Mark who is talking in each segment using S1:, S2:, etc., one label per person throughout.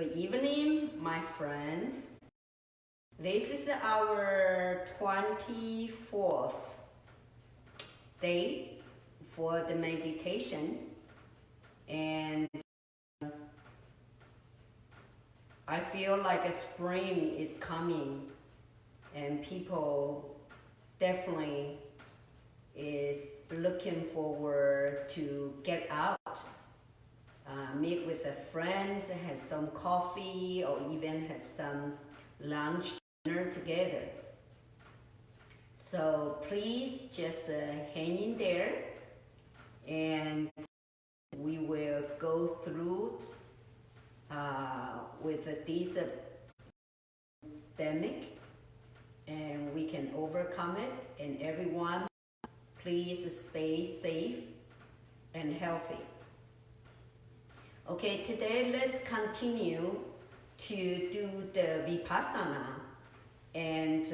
S1: Good evening, my friends. This is our 24th day for the meditations, and I feel like a spring is coming, and people definitely is looking forward to get out, meet with the friends, have some coffee, or even have some lunch, dinner together. So please just hang in there, and we will go through with this pandemic, and we can overcome it. And everyone, please stay safe and healthy. Okay, today let's continue to do the Vipassana. And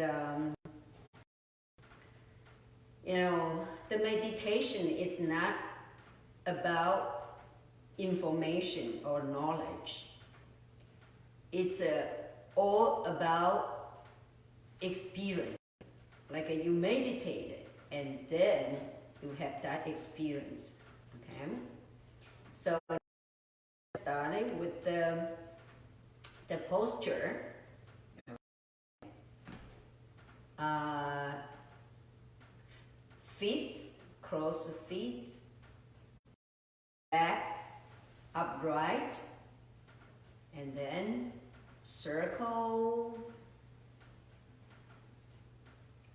S1: the meditation is not about information or knowledge. It's all about experience. Like you meditated and then you have that experience. Okay? So starting with the posture. Feet, cross feet, back upright, and then circle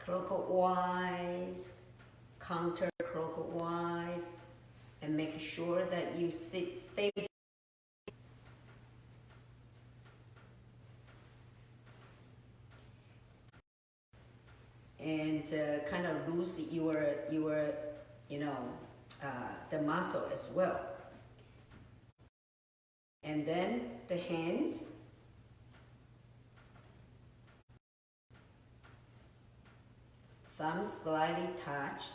S1: clockwise, counterclockwise, and make sure that you sit stable. And kind of lose your the muscle as well. And then the hands, thumbs slightly touched,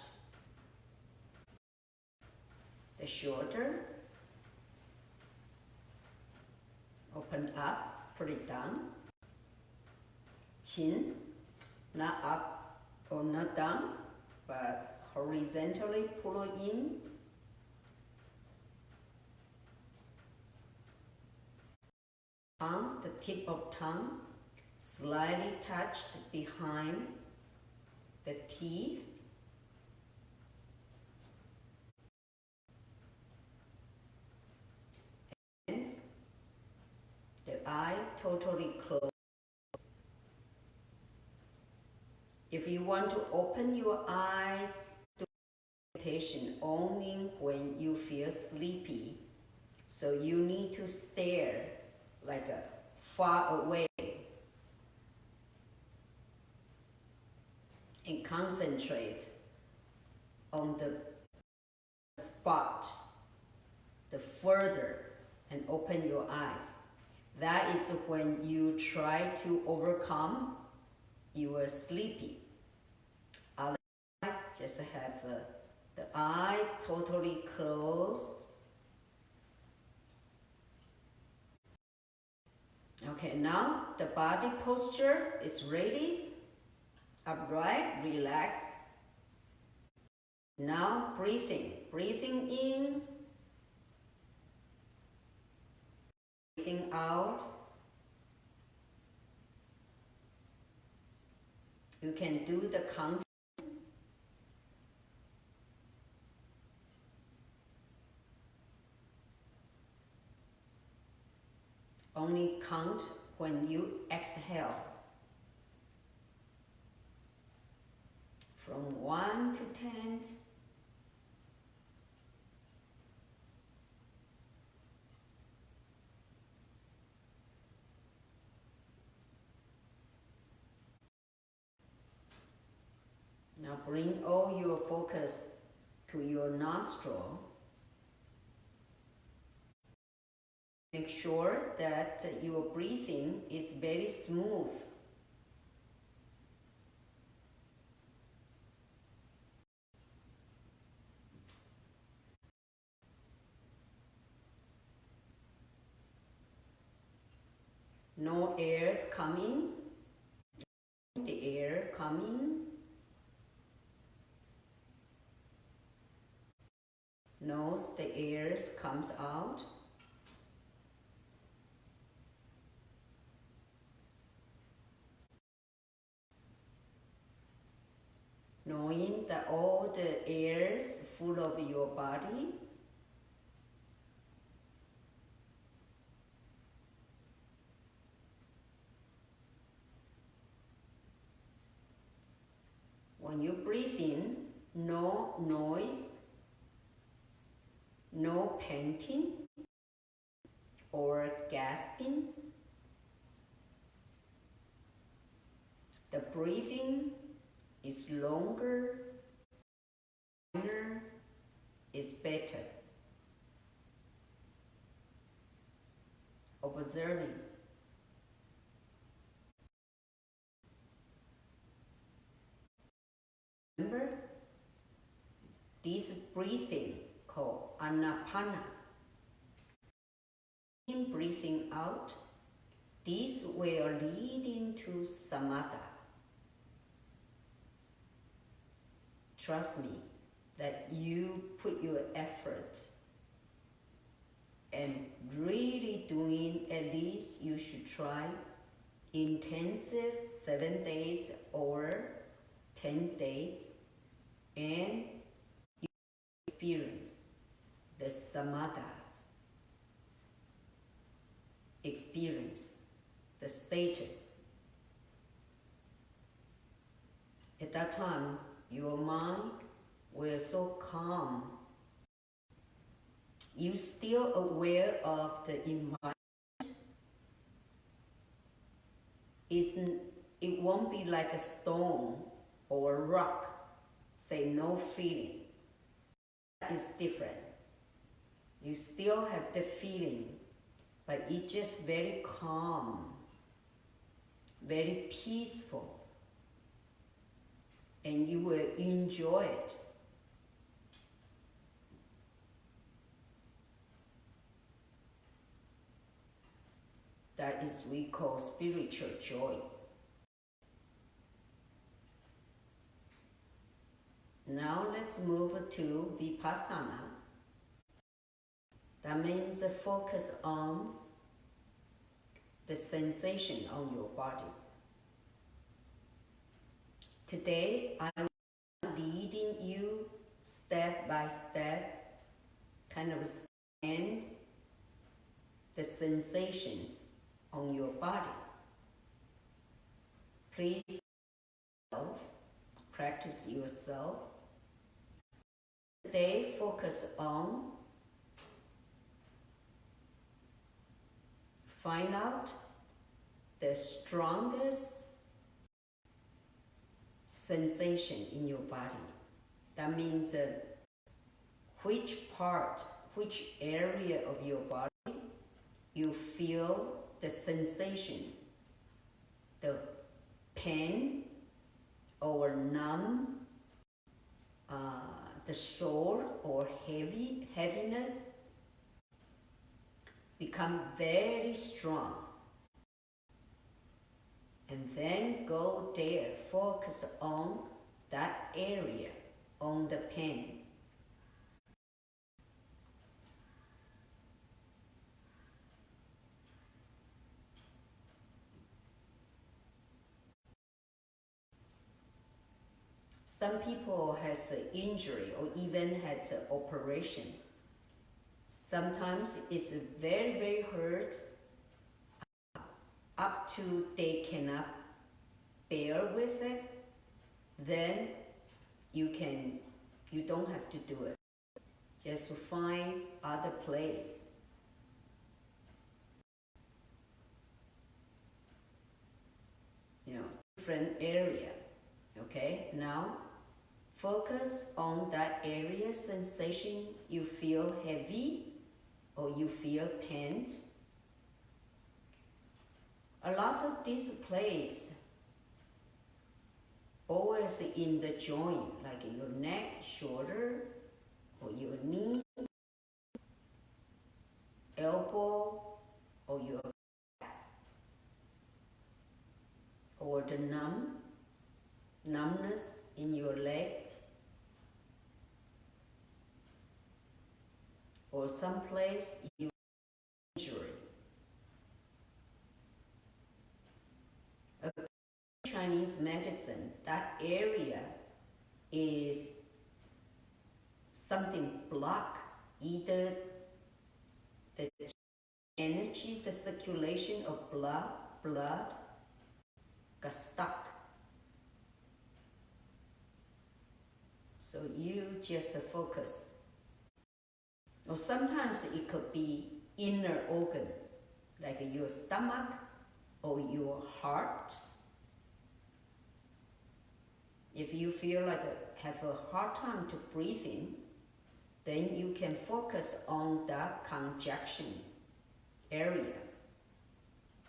S1: the shoulder, open up, put it down, chin, not up or not down, but horizontally pull in. Tongue, the tip of tongue, slightly touched behind the teeth. And the eye totally closed. If you want to open your eyes to meditation only when you feel sleepy, so you need to stare like far away and concentrate on the spot, the further, and open your eyes. That is when you try to overcome you are sleepy. Otherwise, just have the eyes totally closed. Okay, now the body posture is ready. Upright, relax. Now breathing. Breathing in. Breathing out. You can do the count. Only count when you exhale. From 1 to 10. Now bring all your focus to your nostril. Make sure that your breathing is very smooth. No air's coming. The air coming. Nose, the air comes out. Knowing that all the air is full of your body. When you breathe in, no noise, no panting or gasping. The breathing is longer, is better. Observing. Remember, this breathing called anapana. In breathing out, this will lead into samatha. Trust me that you put your effort and really doing, at least you should try intensive 7 days or 10 days, and you experience the samadhas, experience the status. At that time, your mind will so calm. You still aware of the environment. It won't be like a stone or a rock, say no feeling. That is different. You still have the feeling, but it's just very calm, very peaceful. And you will enjoy it. That is we call spiritual joy. Now let's move to vipassana. That means focus on the sensation on your body. Today, I'm leading you step by step, kind of scan the sensations on your body. Please practice yourself. Today, focus on find out the strongest sensation in your body. That means which part, which area of your body you feel the sensation, the pain or numb, the sore or heaviness become very strong. And then go there, focus on that area, on the pain. Some people has an injury or even had an operation. Sometimes it's very, very hurt, up to they cannot bear with it. Then you don't have to do it. Just find other place. Different area. Okay, now focus on that area sensation you feel heavy or you feel pain. A lot of this place always in the joint, like your neck, shoulder, or your knee, elbow, or your back. or the numbness in your legs, or someplace you injury. According to Chinese medicine, that area is something blocked, either the energy, the circulation of blood got stuck. So you just focus. Or sometimes it could be inner organ, like your stomach or your heart. If you feel like have a hard time to breathe in, then you can focus on the congestion area,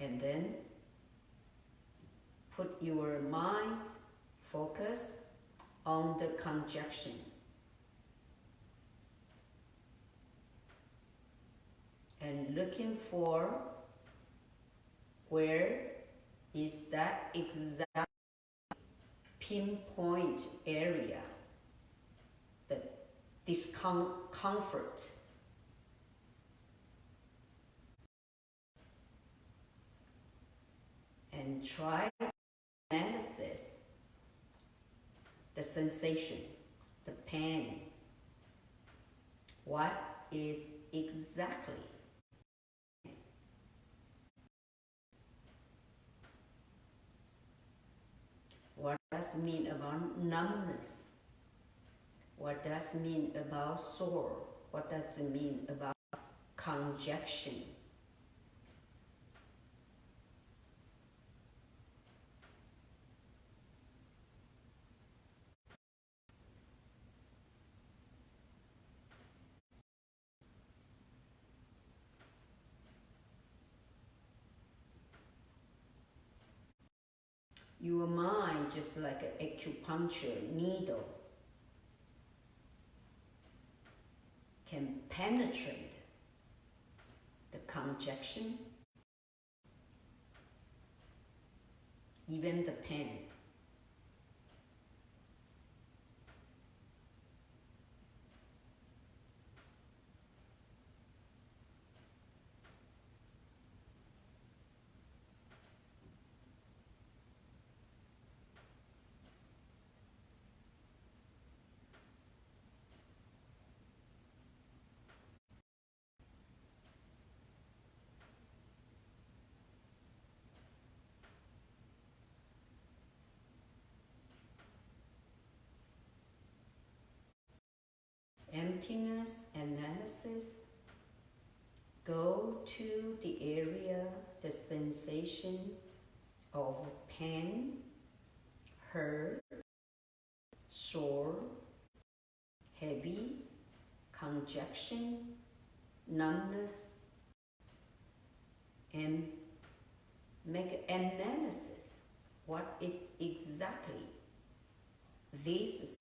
S1: and then put your mind focus on the congestion. And looking for where is that exact pinpoint area, the discomfort. And try to analyze the sensation, the pain. What is exactly? What does it mean about numbness? What does it mean about sore? What does it mean about congestion? Your mind, just like an acupuncture needle, can penetrate the congestion, even the pain. Emptiness analysis. Go to the area, the sensation of pain, hurt, sore, heavy, congestion, numbness, and make an analysis. What is exactly this?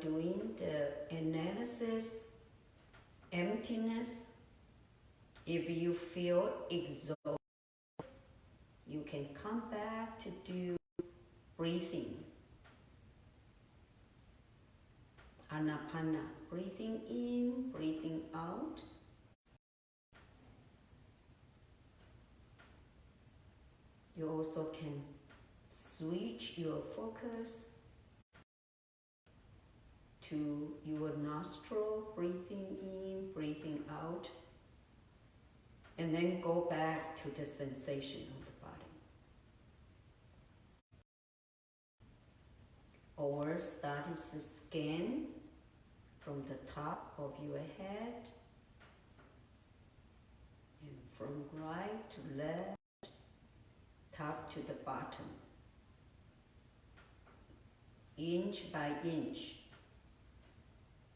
S1: doing the analysis, emptiness, if you feel exhausted, you can come back to do breathing. Anapana, breathing in, breathing out. You also can switch your focus to your nostril, breathing in, breathing out, and then go back to the sensation of the body. Or start to scan from the top of your head and from right to left, top to the bottom, inch by inch.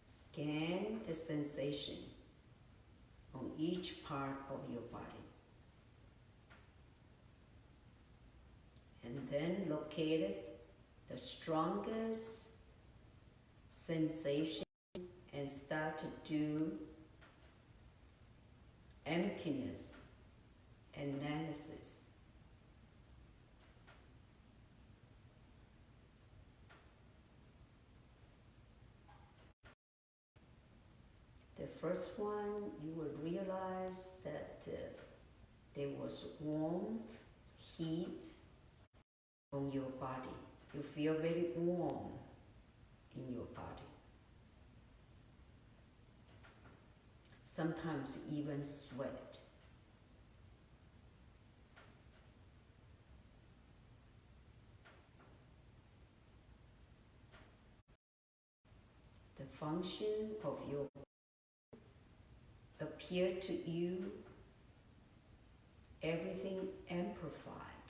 S1: Scan the sensation on each part of your body. And then locate the strongest sensation and start to do emptiness analysis. The first one, you will realize that there was warmth, heat on your body. You feel very warm in your body. Sometimes even sweat. The function of your appear to you, everything amplified,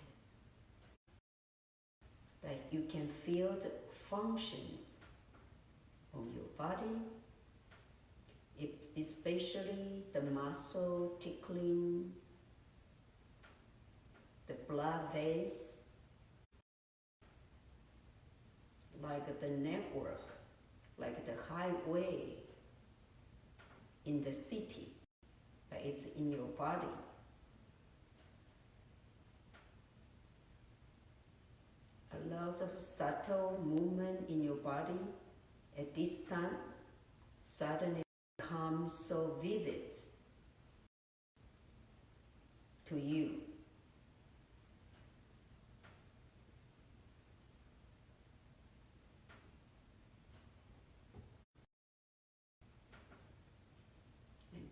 S1: that you can feel the functions of your body, especially the muscle tickling, the blood vase, like the network, like the highway in the city, but it's in your body. A lot of subtle movement in your body at this time suddenly becomes so vivid to you.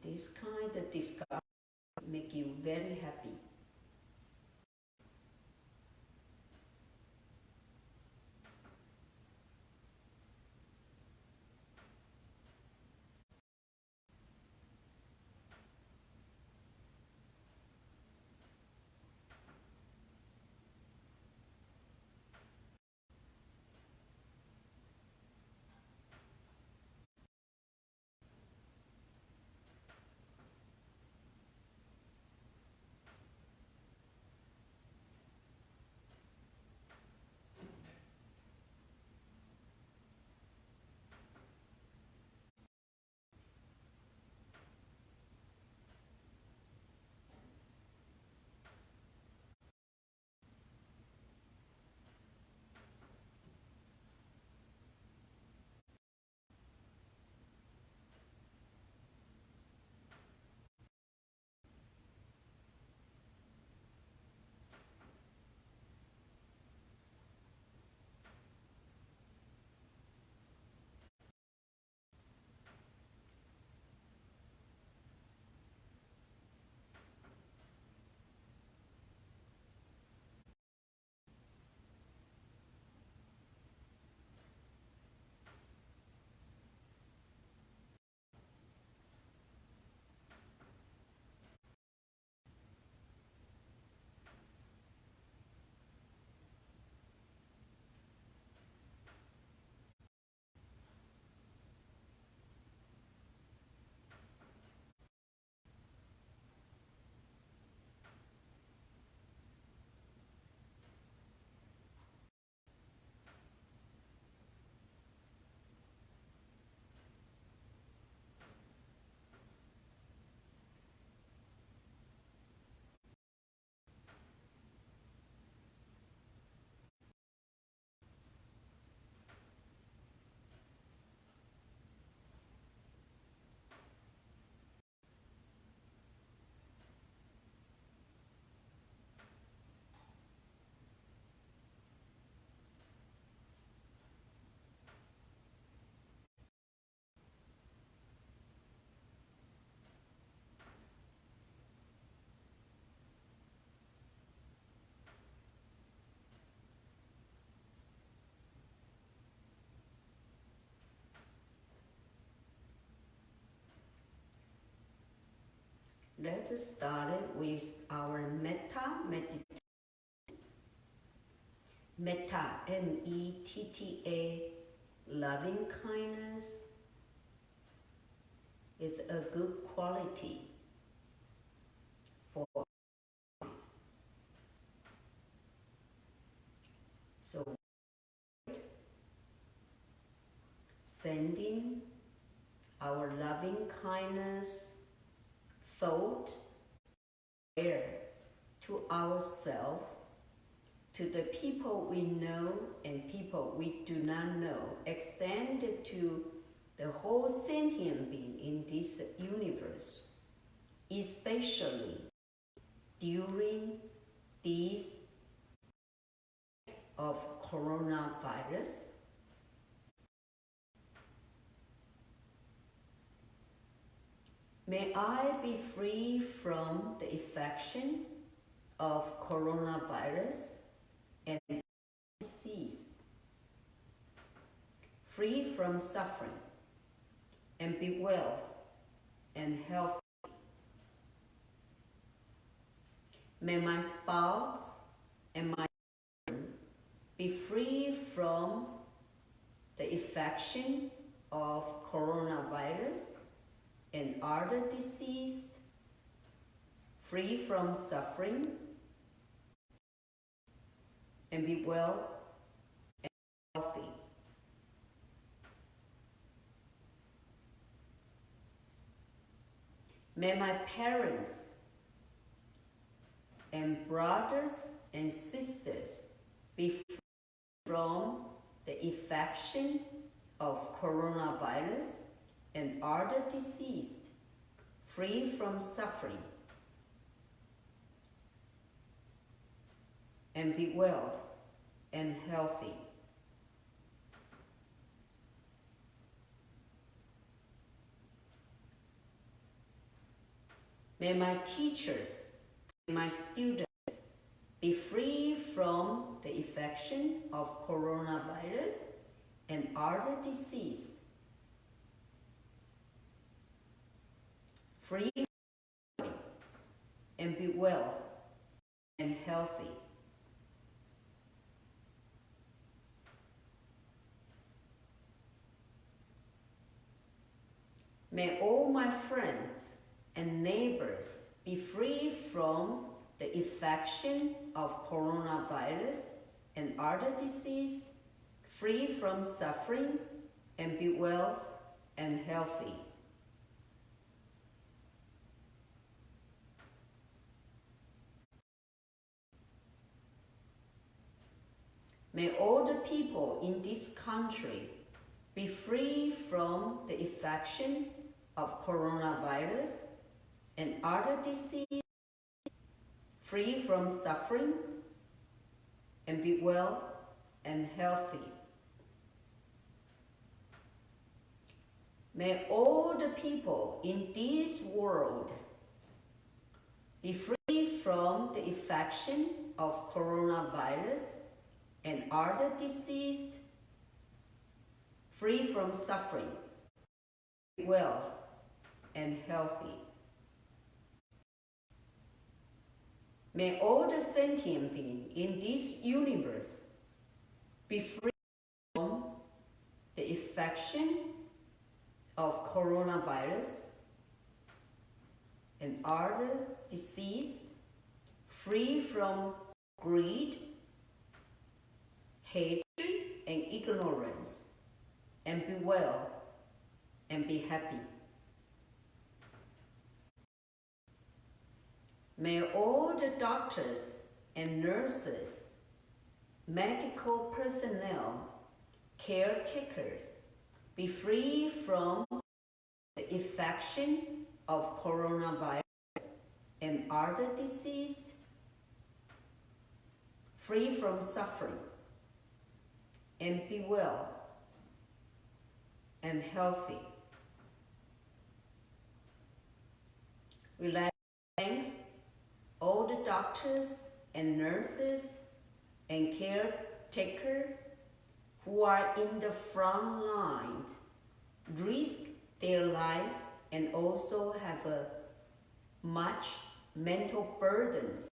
S1: This kind of discovery make you very happy. Let's start with our metta meditation. Metta, M-E-T-T-A, loving kindness, is a good quality for so sending our loving kindness thought there to ourselves, to the people we know and people we do not know, extended to the whole sentient being in this universe, especially during this of coronavirus. May I be free from the infection of coronavirus and disease, free from suffering, and be well and healthy. May my spouse and my children be free from the infection of coronavirus and other disease, free from suffering, and be well and healthy. May my parents and brothers and sisters be free from the infection of coronavirus and other disease, free from suffering, and be well and healthy. May my teachers and my students be free from the infection of coronavirus and other disease, free from suffering, and be well and healthy. May all my friends and neighbors be free from the infection of coronavirus and other disease, free from suffering, and be well and healthy. May all the people in this country be free from the infection of coronavirus and other disease, free from suffering, and be well and healthy. May all the people in this world be free from the infection of coronavirus and other disease, free from suffering, be well and healthy. May all the sentient beings in this universe be free from the infection of coronavirus and other disease, free from greed, hatred, and ignorance, and be well and be happy. May all the doctors and nurses, medical personnel, caretakers be free from the infection of coronavirus and other disease, free from suffering, and be well and healthy. We like to thank all the doctors and nurses and caretakers who are in the front line, risk their life and also have a much mental burdens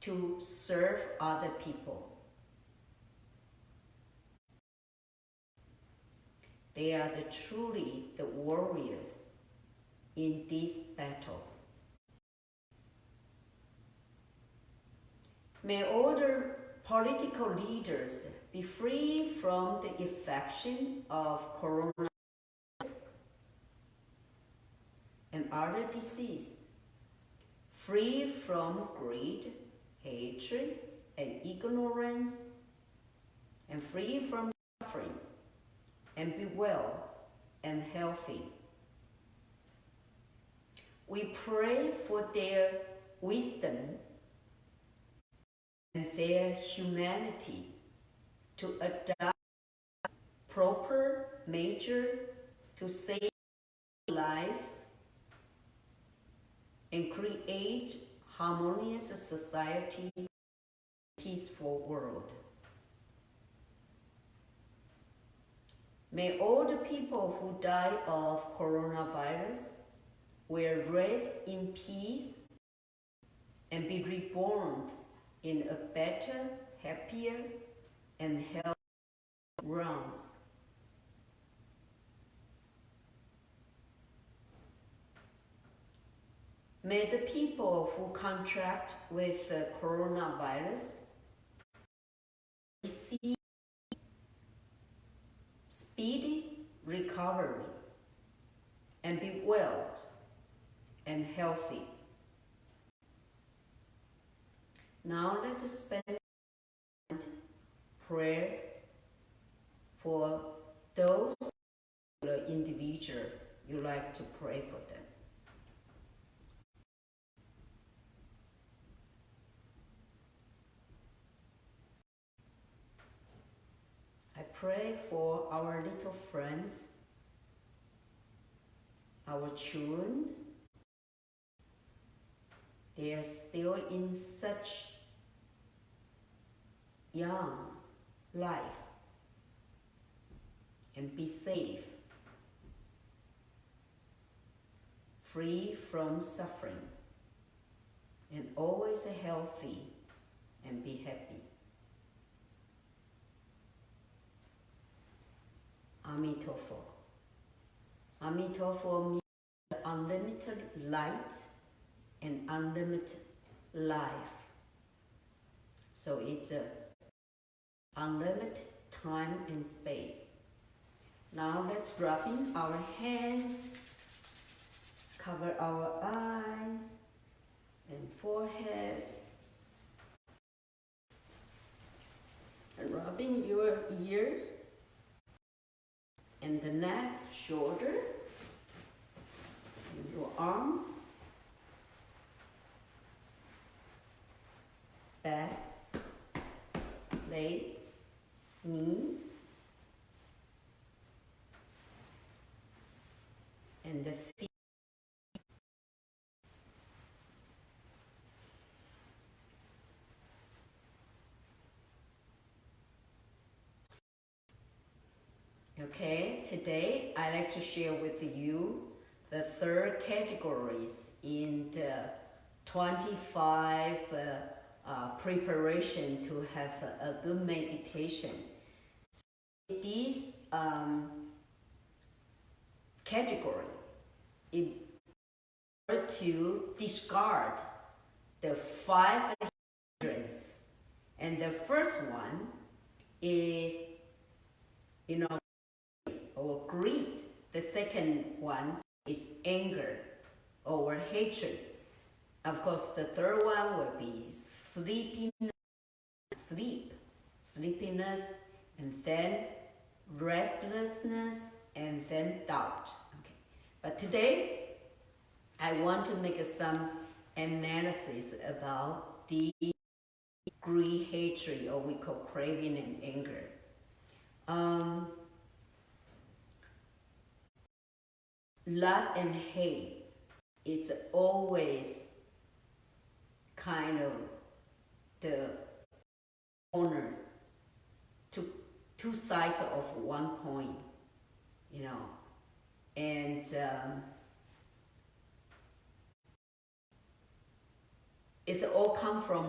S1: to serve other people. They are truly the warriors in this battle. May all the political leaders be free from the infection of coronavirus and other disease, free from greed, hatred, and ignorance, and free from suffering, and be well and healthy. We pray for their wisdom and their humanity to adopt proper measures to save lives and create harmonious society, peaceful world. May all the people who die of coronavirus will rest in peace and be reborn in a better, happier, and healthier realms. May the people who contract with the coronavirus receive speedy recovery and be well and healthy. Now let's spend prayer for those individual you like to pray for them. I pray for our little friends, our children. They are still in such young life, and be safe, free from suffering, and always healthy, and be happy. Amitofo. Amitofo means unlimited light and unlimited life. So it's a unlimited time and space. Now let's rub in our hands, cover our eyes and forehead, and rubbing your ears and the neck, shoulder, and your arms, back, leg, knees, and the feet. Okay, today I'd like to share with you the third categories in the 25 preparation to have a good meditation. So this category, in order to discard the 5 hindrances, and the first one is, or greed. The second one is anger or hatred. Of course, the third one will be sleepiness, and then restlessness, and then doubt. Okay. But today, I want to make some analysis about the greed, hatred, or we call craving and anger. Love and hate, it's always kind of the corners, two sides of one coin, and it's all come from,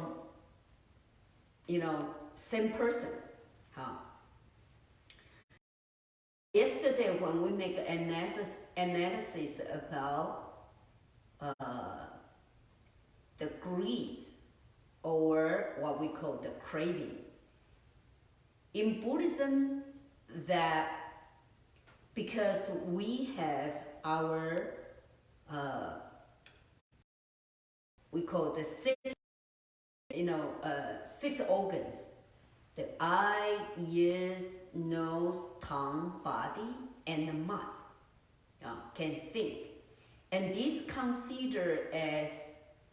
S1: same person. Yesterday, when we make analysis about the greed, or what we call the craving, in Buddhism, that because we have our we call the six organs: the eye, ears, nose, tongue, body, and the mind can think, and this considered as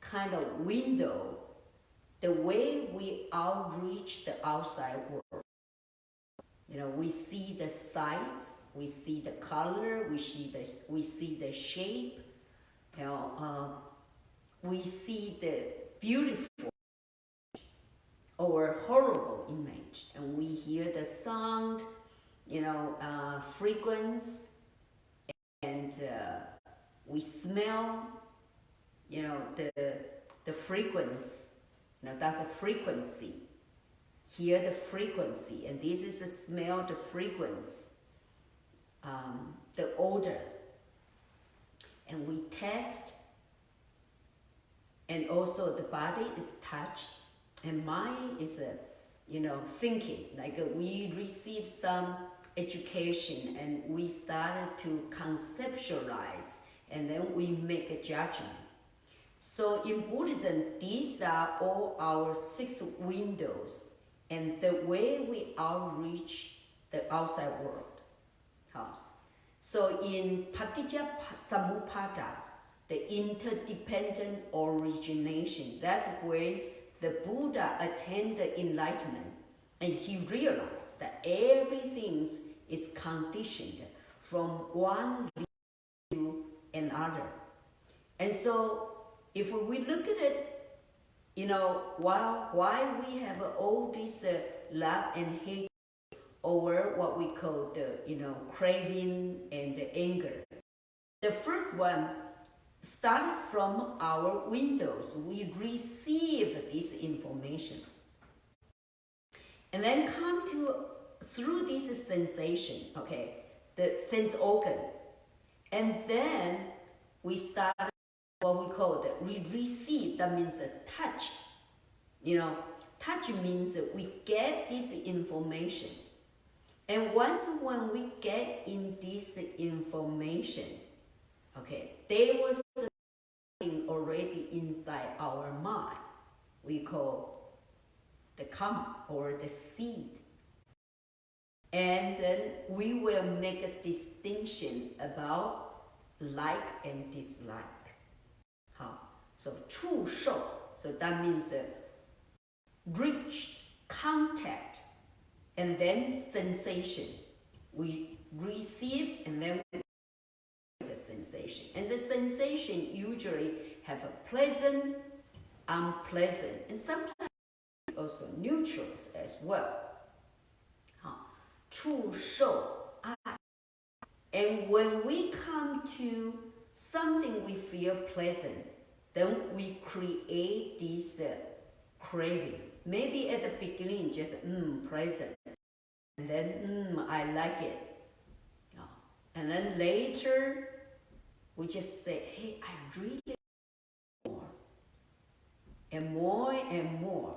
S1: kind of window, the way we outreach the outside world. We see the sights, we see the color, we see the shape, we see the beautiful or horrible image, and we hear the sound, frequency, and we smell, the frequency. That's a frequency. Hear the frequency, and this is the smell, the frequency, the odor, and we test, and also the body is touched, and mind is thinking. Like we receive some education, and we started to conceptualize, and then we make a judgment. So in Buddhism, these are all our 6 windows, and the way we outreach the outside world. So in Paticca the interdependent origination, that's when the Buddha attained the enlightenment, and he realized that everything is conditioned from one to another. And so if we look at it, why we have all this love and hate over what we call the, craving and the anger. The first one started from our windows. We receive this information. And then come through this sensation, the sense organ. And then we start what we call we receive, that means a touch. Touch means we get this information. And once when we get in this information, there was something already inside our mind. We call the karma or the seed. And then we will make a distinction about like and dislike. So 触受, so that means reach, contact, and then sensation. We receive and then the sensation. And the sensation usually have a pleasant, unpleasant, and sometimes also neutrals as well. 触受, and when we come to something we feel pleasant, then we create this craving. Maybe at the beginning just pleasant, and then I like it. And then later we just say, hey, I really want more and more and more.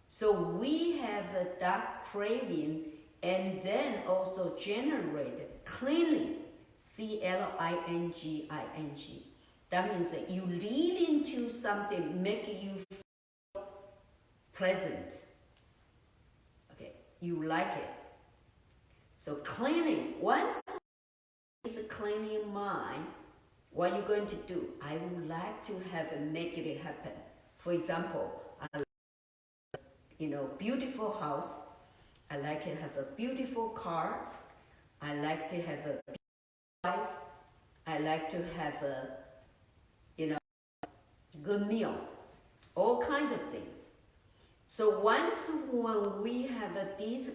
S1: So we have that craving, and then also generate clinging, C-L-I-N-G-I-N-G. That means that you lead into something, make you feel pleasant. You like it. So cleaning, once it's a cleaning mind, what are you going to do? I would like to make it happen. For example, I like, beautiful house. I like to have a beautiful car. I like to have a beautiful wife. I like to have a good meal, all kinds of things. So once when we have this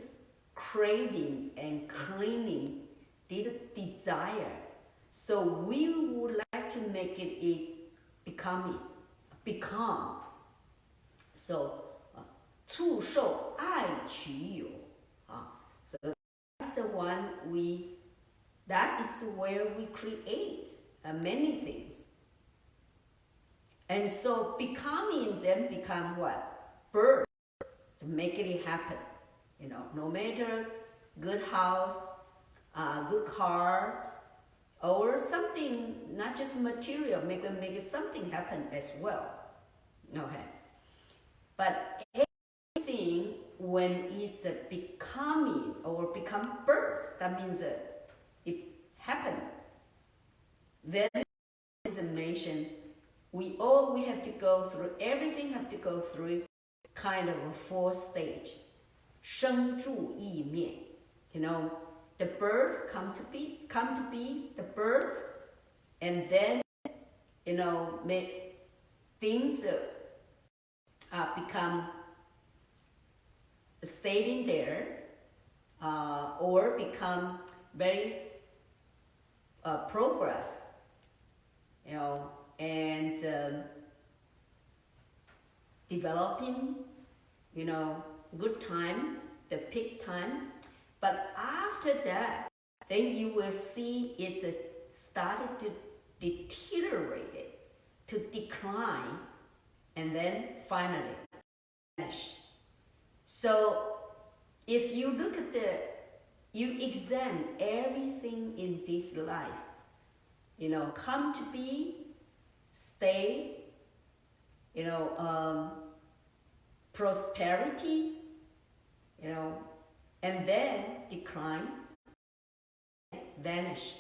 S1: craving and clinging, this desire, so we would like to make it become So, 触受爱取有 So that's the one that is where we create many things. And so becoming then become what? Birth. So making it happen. No matter good house, good car, or something, not just material, maybe make something happen as well. Okay. But everything, when it's becoming or become birth, that means it happened. Then, as I mentioned, we have to go through, everything have to go through kind of a 4 stage. 生住意灭. The birth come to be, the birth, and then, make things become staying there, or become very progress, and developing, good time, the peak time. But after that, then you will see it started to deteriorate, to decline, and then finally finish. So if you look at you examine everything in this life, come to be, stay, prosperity, and then decline, vanish.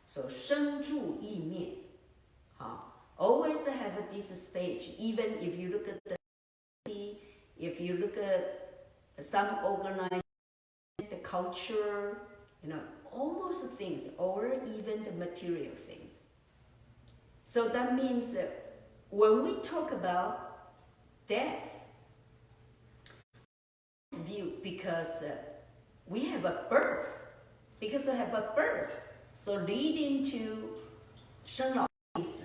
S1: So 生住意灭. Always have this stage. Even if you look at some organized, the culture, almost things, or even the material things. So that means that when we talk about death, view because we have a birth, so leading to 生老死,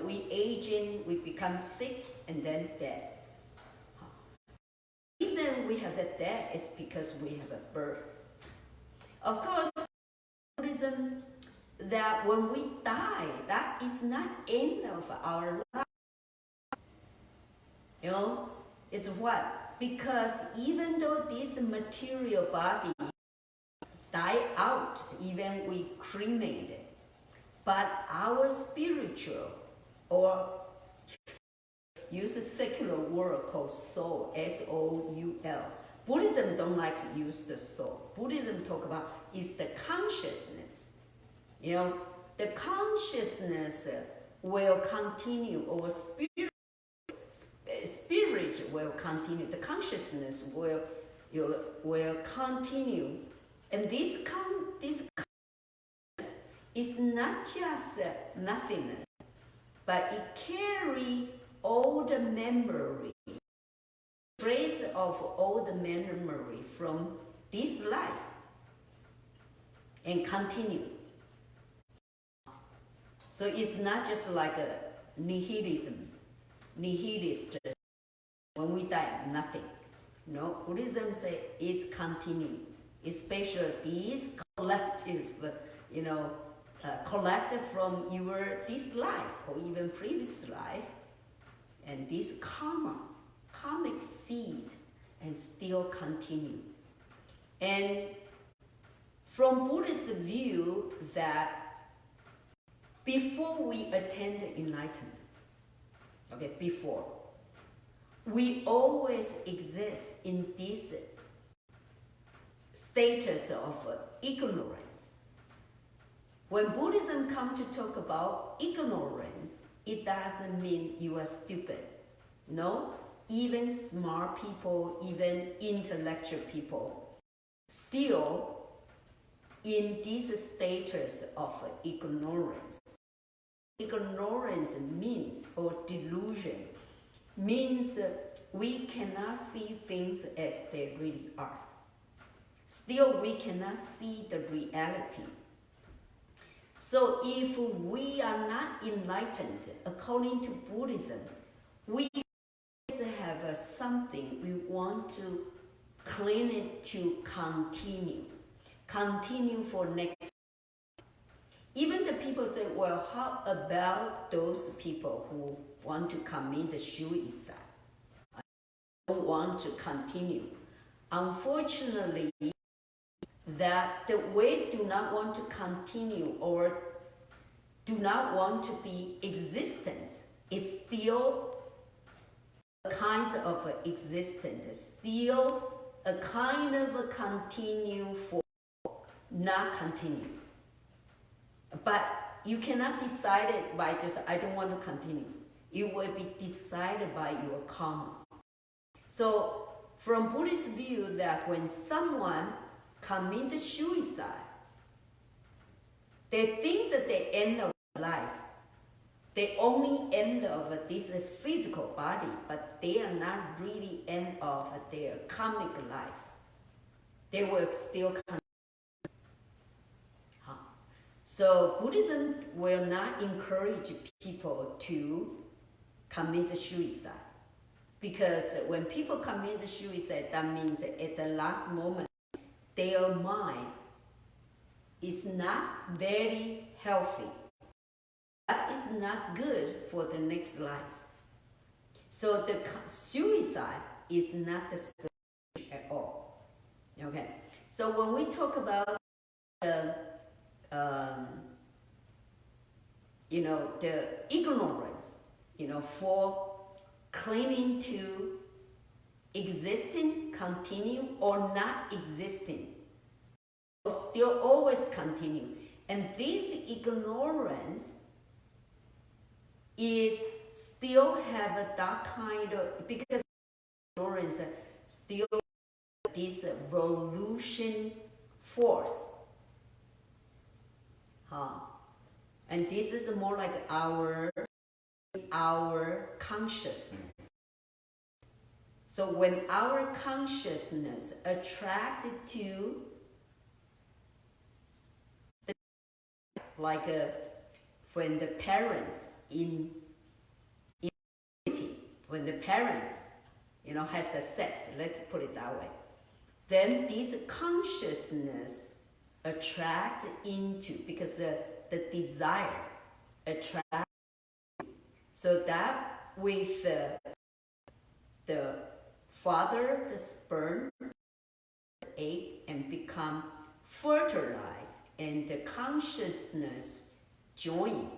S1: we aging, we become sick, and then death. The reason we have a death is because we have a birth. Of course, Buddhism, that when we die, that is not end of our life. It's what? Because even though this material body die out, even we cremate it, but our spiritual, or use a secular word called soul, S-O-U-L. Buddhism don't like to use the soul. Buddhism talk about is the consciousness. The consciousness will continue, or spirit will continue. The consciousness will continue, and this consciousness is not just nothingness, but it carries all the memory, trace of all the memory from this life, and continue. So it's not just like a nihilist. When we die, nothing. No, Buddhism say it's continuing, especially this collective, collected from this life or even previous life, and this karmic seed, and still continue. And from Buddhist view, that before we attain the enlightenment, before, we always exist in this status of ignorance. When Buddhism comes to talk about ignorance, it doesn't mean you are stupid. No, even smart people, even intellectual people, still in this status of ignorance. Ignorance means, or delusion, means we cannot see things as they really are. Still, we cannot see the reality. So if we are not enlightened, according to Buddhism, we have a something, we want to clean it to continue for next. Even the people say, well, how about those people who want to commit the suicide? I don't want to continue. Unfortunately, that the way do not want to continue or do not want to be existence is still a kind of existence, still a kind of a continue for not continue. But you cannot decide it by just, I don't want to continue. It will be decided by your karma. So from Buddhist view, that when someone commits suicide, they think that the end of life, the only end of this physical body, but they are not really end of their karmic life. They will still continue. So Buddhism will not encourage people to commit suicide. Because when people commit suicide, that means at the last moment, their mind is not very healthy. That is not good for the next life. So the suicide is not the solution at all. Okay. So when we talk about the ignorance, for clinging to existing, continue, or not existing, still always continue. And this ignorance is still have that kind of, because ignorance still this revolution force. And this is more like our consciousness. So when our consciousness attracted to when the parents when the parents has a sex, let's put it that way, then this consciousness attract into, because the desire attract, so that with the father, the sperm, egg, and become fertilized, and the consciousness join.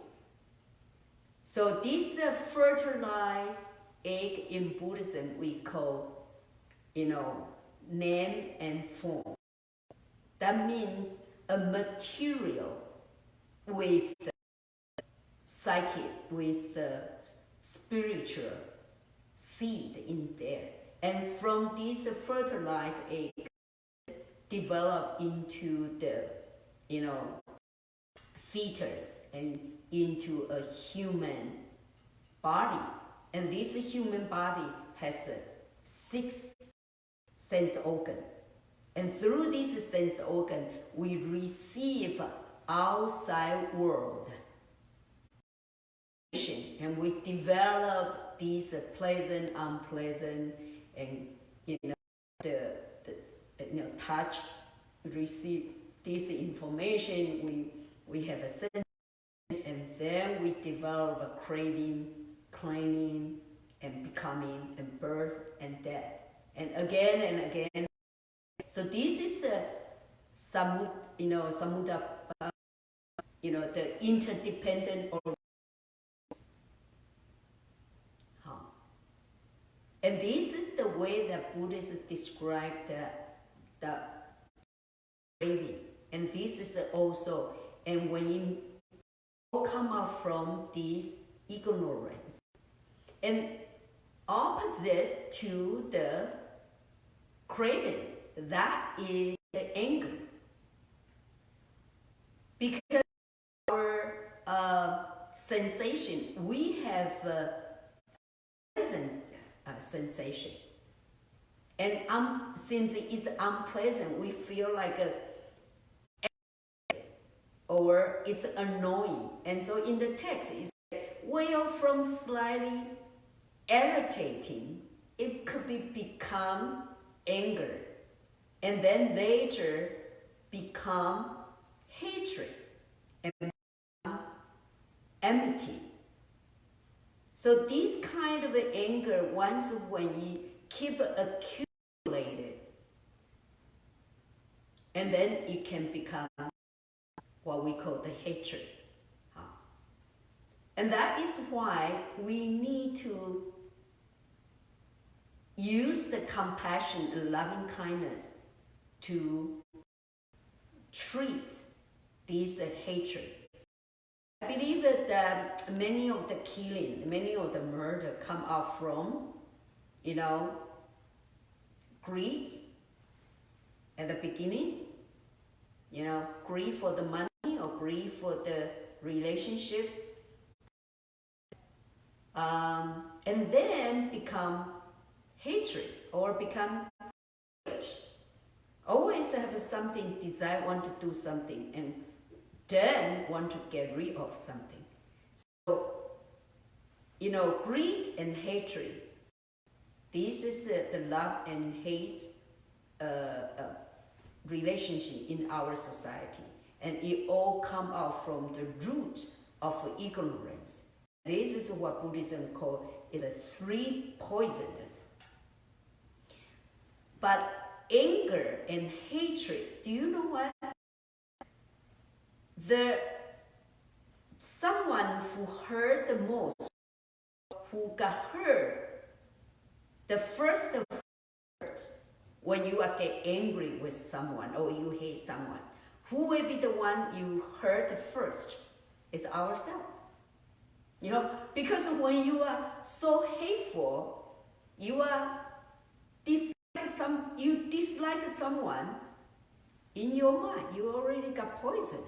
S1: So this fertilized egg in Buddhism we call, name and form. That means a material with the psychic, with the spiritual seed in there. And from this fertilized egg, develop into the, fetus and into a human body. And this human body has 6 sense organs. And through this sense organ, we receive outside world. And we develop these pleasant, unpleasant, and touch, receive this information. We have a sense, and then we develop a craving, clinging, and becoming, and birth and death, and again and again. So this is a samudra, the interdependent. And this is the way that Buddhists describe the craving. And this is also, and when you come out from this ignorance, and opposite to the craving, that is the anger. Because our sensation, we have a pleasant sensation. And since it's unpleasant, we feel like or it's annoying. And so in the text, it's well from slightly irritating it could become anger, and then later become hatred and enmity. So this kind of anger, once when you keep accumulated, and then it can become what we call the hatred. And that is why we need to use the compassion and loving kindness to treat this hatred. I believe that many of the killing, many of the murder come out from, greed at the beginning, greed for the money or greed for the relationship, and then become hatred or become rage. Always have something, desire, want to do something, and then want to get rid of something. So, greed and hatred, this is the love and hate relationship in our society. And it all come out from the root of ignorance. This is what Buddhism calls is a three poisons. But anger and hatred, do you know what? Someone who hurt the most, who got hurt, the first hurt, when you are get angry with someone or you hate someone, who will be the one you hurt first? Is ourselves. Because when you are so hateful, you dislike someone, in your mind, you already got poisoned.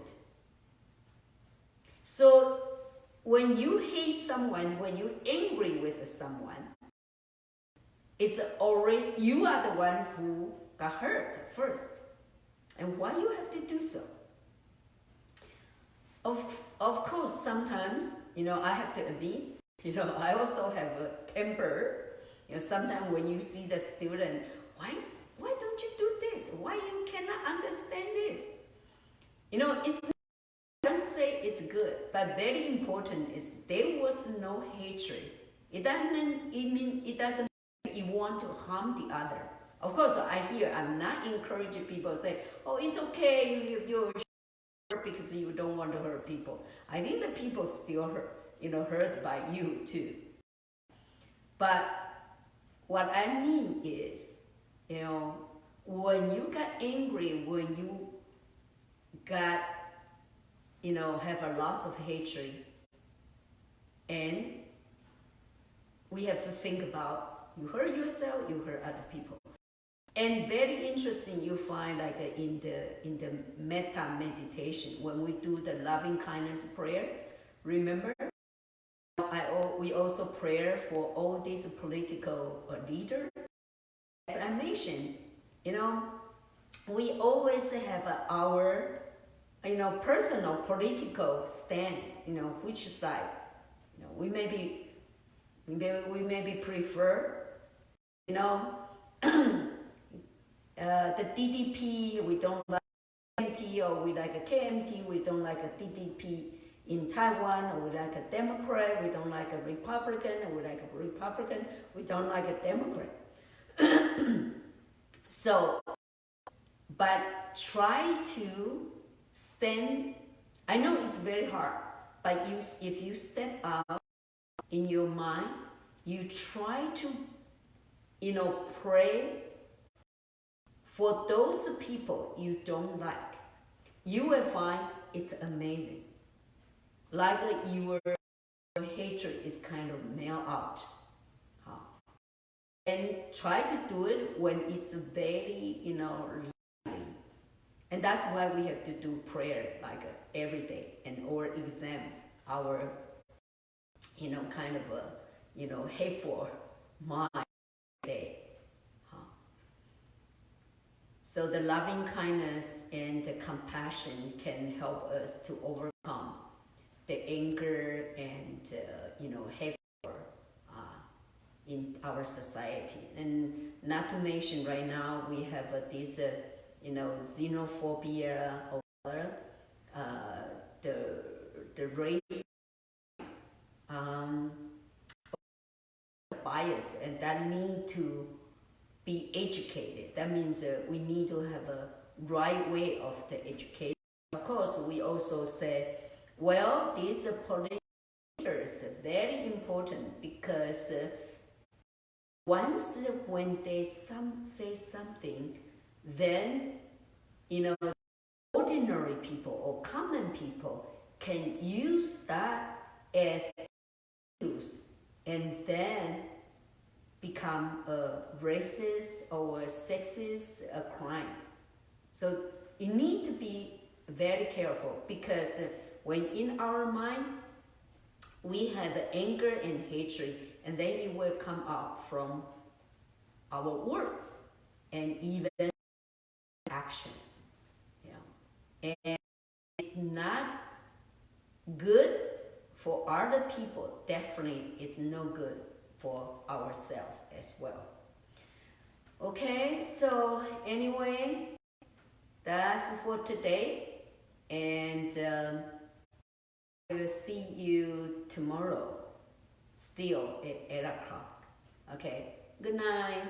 S1: So when you hate someone, when you're angry with someone, it's already, you are the one who got hurt first. And why you have to do so? Of course, sometimes, I have to admit, I also have a temper. Sometimes when you see the student, why don't you do this? Why you cannot understand this? I don't say it's good, but very important is there was no hatred. It doesn't mean you want to harm the other. Of course, I'm not encouraging people to say, oh, it's okay, you're because you don't want to hurt people. I think the people still hurt by you too. But what I mean is, when you got angry, when you got, have a lot of hatred, and we have to think about, you hurt yourself, you hurt other people. And very interesting, you find like in the metta meditation, when we do the loving kindness prayer, remember, we also pray for all these political leaders. As I mentioned, we always have our, personal political stand, which side, we maybe prefer, the DDP, we don't like KMT, or we like a KMT, we don't like a DDP in Taiwan, or we like a Democrat, we don't like a Republican, or we like a Republican, we don't like a Democrat. So, but try to stand, I know it's very hard, but if you step out in your mind, you try to, pray for those people you don't like, you will find it's amazing. Like your hatred is kind of melt out. And try to do it when it's very, lively. And that's why we have to do prayer like every day or examine our, kind of a, hateful mind day. So the loving kindness and the compassion can help us to overcome the anger and, hateful in our society. And not to mention right now we have this, xenophobia or the race bias, and that need to be educated. That means we need to have a right way of the education. Of course, we also say, well, these political leaders are very important because once when they say something, then ordinary people or common people can use that as news and then become a racist or sexist crime. So you need to be very careful, because when in our mind we have anger and hatred, and then it will come out from our words and even action. And it's not good for other people. Definitely it's no good for ourselves as well. Okay, so anyway, that's for today, and we'll see you tomorrow, still at 8 o'clock. Okay, good night.